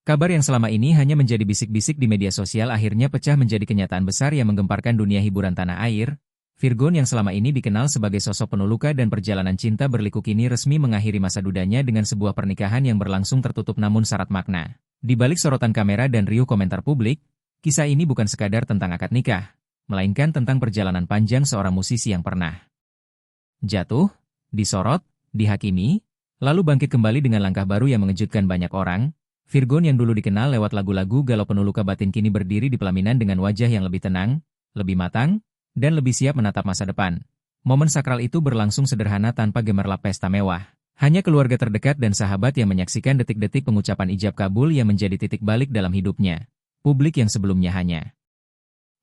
Kabar yang selama ini hanya menjadi bisik-bisik di media sosial akhirnya pecah menjadi kenyataan besar yang menggemparkan dunia hiburan tanah air. Virgon yang selama ini dikenal sebagai sosok penuh luka dan perjalanan cinta berliku kini resmi mengakhiri masa dudanya dengan sebuah pernikahan yang berlangsung tertutup namun syarat makna. Di balik sorotan kamera dan riuh komentar publik, kisah ini bukan sekadar tentang akad nikah, melainkan tentang perjalanan panjang seorang musisi yang pernah jatuh, disorot, dihakimi, lalu bangkit kembali dengan langkah baru yang mengejutkan banyak orang. Virgon yang dulu dikenal lewat lagu-lagu galau penuh luka batin kini berdiri di pelaminan dengan wajah yang lebih tenang, lebih matang, dan lebih siap menatap masa depan. Momen sakral itu berlangsung sederhana tanpa gemerlap pesta mewah. Hanya keluarga terdekat dan sahabat yang menyaksikan detik-detik pengucapan ijab kabul yang menjadi titik balik dalam hidupnya. Publik yang sebelumnya hanya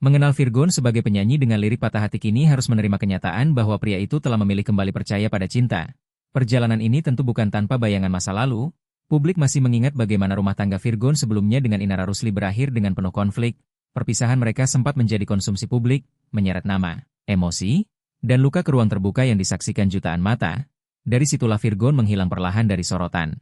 mengenal Virgon sebagai penyanyi dengan lirik patah hati kini harus menerima kenyataan bahwa pria itu telah memilih kembali percaya pada cinta. Perjalanan ini tentu bukan tanpa bayangan masa lalu. Publik masih mengingat bagaimana rumah tangga Virgon sebelumnya dengan Inara Rusli berakhir dengan penuh konflik. Perpisahan mereka sempat menjadi konsumsi publik, menyeret nama, emosi, dan luka ke ruang terbuka yang disaksikan jutaan mata. Dari situlah Virgon menghilang perlahan dari sorotan.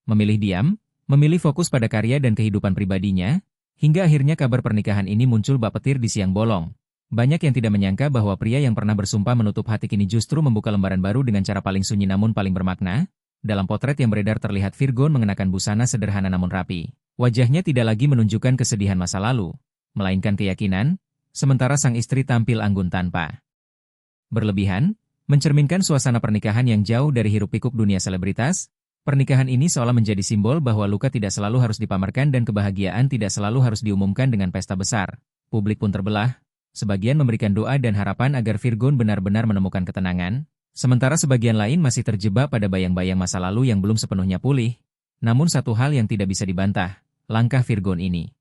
Memilih diam, memilih fokus pada karya dan kehidupan pribadinya, hingga akhirnya kabar pernikahan ini muncul bak petir di siang bolong. Banyak yang tidak menyangka bahwa pria yang pernah bersumpah menutup hati kini justru membuka lembaran baru dengan cara paling sunyi namun paling bermakna. Dalam potret yang beredar terlihat Virgon mengenakan busana sederhana namun rapi. Wajahnya tidak lagi menunjukkan kesedihan masa lalu, melainkan keyakinan, sementara sang istri tampil anggun tanpa berlebihan, mencerminkan suasana pernikahan yang jauh dari hiruk-pikuk dunia selebritas. Pernikahan ini seolah menjadi simbol bahwa luka tidak selalu harus dipamerkan dan kebahagiaan tidak selalu harus diumumkan dengan pesta besar. Publik pun terbelah, sebagian memberikan doa dan harapan agar Virgon benar-benar menemukan ketenangan. Sementara sebagian lain masih terjebak pada bayang-bayang masa lalu yang belum sepenuhnya pulih. Namun satu hal yang tidak bisa dibantah, langkah Virgon ini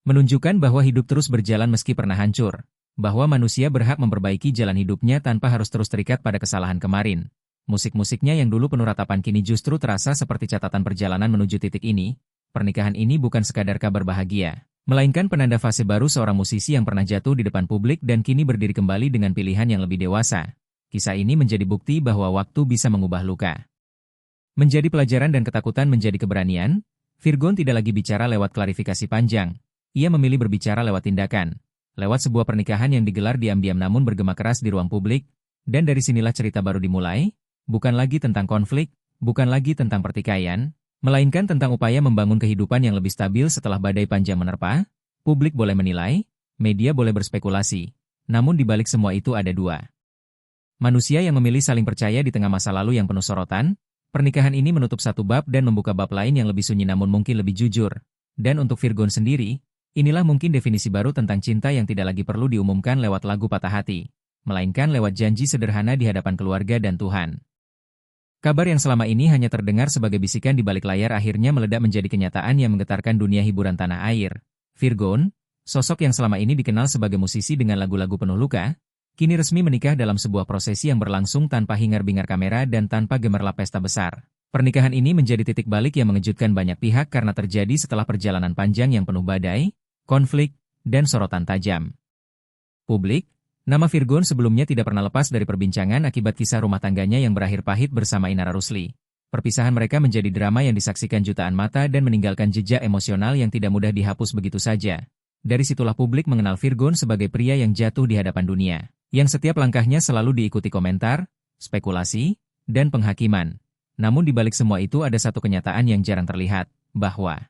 menunjukkan bahwa hidup terus berjalan meski pernah hancur, bahwa manusia berhak memperbaiki jalan hidupnya tanpa harus terus terikat pada kesalahan kemarin. Musik-musiknya yang dulu penuh ratapan kini justru terasa seperti catatan perjalanan menuju titik ini. Pernikahan ini bukan sekadar kabar bahagia, melainkan penanda fase baru seorang musisi yang pernah jatuh di depan publik dan kini berdiri kembali dengan pilihan yang lebih dewasa. Kisah ini menjadi bukti bahwa waktu bisa mengubah luka menjadi pelajaran dan ketakutan menjadi keberanian. Virgon tidak lagi bicara lewat klarifikasi panjang. Ia memilih berbicara lewat tindakan. Lewat sebuah pernikahan yang digelar diam-diam namun bergema keras di ruang publik. Dan dari sinilah cerita baru dimulai. Bukan lagi tentang konflik, bukan lagi tentang pertikaian, melainkan tentang upaya membangun kehidupan yang lebih stabil setelah badai panjang menerpa. Publik boleh menilai, media boleh berspekulasi. Namun di balik semua itu ada dua manusia yang memilih saling percaya di tengah masa lalu yang penuh sorotan. Pernikahan ini menutup satu bab dan membuka bab lain yang lebih sunyi namun mungkin lebih jujur. Dan untuk Virgon sendiri, inilah mungkin definisi baru tentang cinta yang tidak lagi perlu diumumkan lewat lagu patah hati, melainkan lewat janji sederhana di hadapan keluarga dan Tuhan. Kabar yang selama ini hanya terdengar sebagai bisikan di balik layar akhirnya meledak menjadi kenyataan yang menggetarkan dunia hiburan tanah air. Virgon, sosok yang selama ini dikenal sebagai musisi dengan lagu-lagu penuh luka, kini resmi menikah dalam sebuah prosesi yang berlangsung tanpa hingar-bingar kamera dan tanpa gemerlap pesta besar. Pernikahan ini menjadi titik balik yang mengejutkan banyak pihak karena terjadi setelah perjalanan panjang yang penuh badai, konflik, dan sorotan tajam publik. Nama Virgon sebelumnya tidak pernah lepas dari perbincangan akibat kisah rumah tangganya yang berakhir pahit bersama Inara Rusli. Perpisahan mereka menjadi drama yang disaksikan jutaan mata dan meninggalkan jejak emosional yang tidak mudah dihapus begitu saja. Dari situlah publik mengenal Virgon sebagai pria yang jatuh di hadapan dunia, yang setiap langkahnya selalu diikuti komentar, spekulasi, dan penghakiman. Namun di balik semua itu ada satu kenyataan yang jarang terlihat, bahwa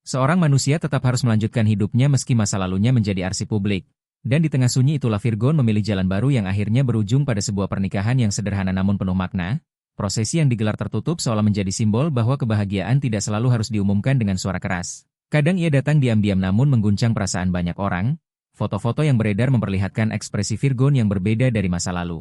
seorang manusia tetap harus melanjutkan hidupnya meski masa lalunya menjadi arsip publik. Dan di tengah sunyi itulah Virgon memilih jalan baru yang akhirnya berujung pada sebuah pernikahan yang sederhana namun penuh makna. Prosesi yang digelar tertutup seolah menjadi simbol bahwa kebahagiaan tidak selalu harus diumumkan dengan suara keras. Kadang ia datang diam-diam namun mengguncang perasaan banyak orang. Foto-foto yang beredar memperlihatkan ekspresi Virgon yang berbeda dari masa lalu.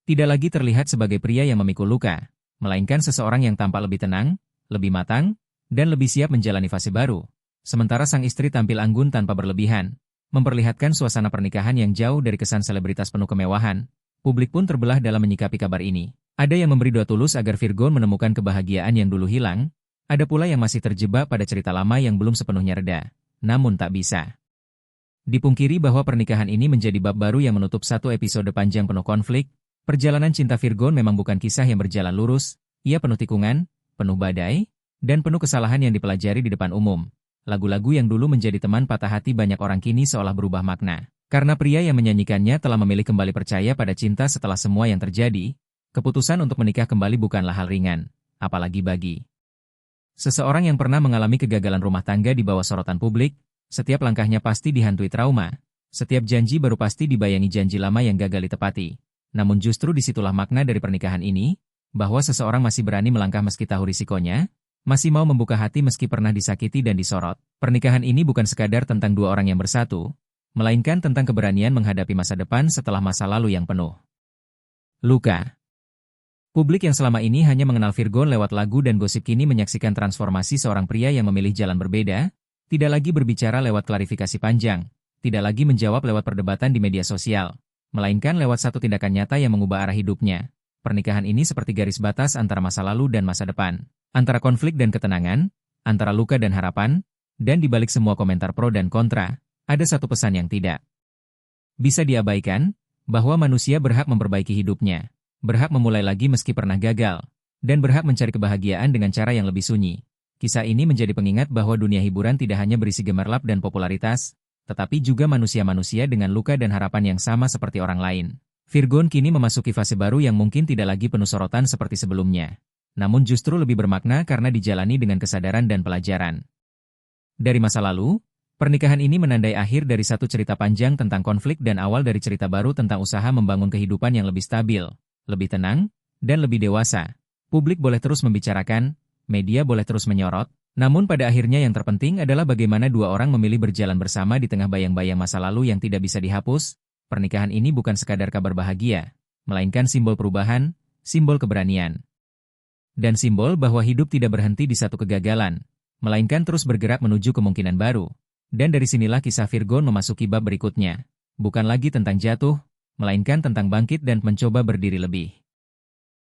Tidak lagi terlihat sebagai pria yang memikul luka, melainkan seseorang yang tampak lebih tenang, lebih matang, dan lebih siap menjalani fase baru. Sementara sang istri tampil anggun tanpa berlebihan, memperlihatkan suasana pernikahan yang jauh dari kesan selebritas penuh kemewahan. Publik pun terbelah dalam menyikapi kabar ini. Ada yang memberi doa tulus agar Virgon menemukan kebahagiaan yang dulu hilang, ada pula yang masih terjebak pada cerita lama yang belum sepenuhnya reda, namun tak bisa dipungkiri bahwa pernikahan ini menjadi bab baru yang menutup satu episode panjang penuh konflik. Perjalanan cinta Virgon memang bukan kisah yang berjalan lurus, ia penuh tikungan, penuh badai, dan penuh kesalahan yang dipelajari di depan umum. Lagu-lagu yang dulu menjadi teman patah hati banyak orang kini seolah berubah makna. Karena pria yang menyanyikannya telah memilih kembali percaya pada cinta setelah semua yang terjadi, keputusan untuk menikah kembali bukanlah hal ringan, apalagi bagi seseorang yang pernah mengalami kegagalan rumah tangga di bawah sorotan publik. Setiap langkahnya pasti dihantui trauma, setiap janji baru pasti dibayangi janji lama yang gagal ditepati. Namun justru disitulah makna dari pernikahan ini, bahwa seseorang masih berani melangkah meski tahu risikonya, masih mau membuka hati meski pernah disakiti dan disorot. Pernikahan ini bukan sekadar tentang dua orang yang bersatu, melainkan tentang keberanian menghadapi masa depan setelah masa lalu yang penuh luka. Publik yang selama ini hanya mengenal Virgon lewat lagu dan gosip kini menyaksikan transformasi seorang pria yang memilih jalan berbeda, tidak lagi berbicara lewat klarifikasi panjang, tidak lagi menjawab lewat perdebatan di media sosial, melainkan lewat satu tindakan nyata yang mengubah arah hidupnya. Pernikahan ini seperti garis batas antara masa lalu dan masa depan, antara konflik dan ketenangan, antara luka dan harapan, dan di balik semua komentar pro dan kontra, ada satu pesan yang tidak bisa diabaikan, bahwa manusia berhak memperbaiki hidupnya, berhak memulai lagi meski pernah gagal, dan berhak mencari kebahagiaan dengan cara yang lebih sunyi. Kisah ini menjadi pengingat bahwa dunia hiburan tidak hanya berisi gemerlap dan popularitas, tetapi juga manusia-manusia dengan luka dan harapan yang sama seperti orang lain. Virgon kini memasuki fase baru yang mungkin tidak lagi penuh sorotan seperti sebelumnya, namun justru lebih bermakna karena dijalani dengan kesadaran dan pelajaran. Dari masa lalu, pernikahan ini menandai akhir dari satu cerita panjang tentang konflik dan awal dari cerita baru tentang usaha membangun kehidupan yang lebih stabil, lebih tenang, dan lebih dewasa. Publik boleh terus membicarakan, media boleh terus menyorot, namun pada akhirnya yang terpenting adalah bagaimana dua orang memilih berjalan bersama di tengah bayang-bayang masa lalu yang tidak bisa dihapus. Pernikahan ini bukan sekadar kabar bahagia, melainkan simbol perubahan, simbol keberanian, dan simbol bahwa hidup tidak berhenti di satu kegagalan, melainkan terus bergerak menuju kemungkinan baru. Dan dari sinilah kisah Virgon memasuki bab berikutnya. Bukan lagi tentang jatuh, melainkan tentang bangkit dan mencoba berdiri lebih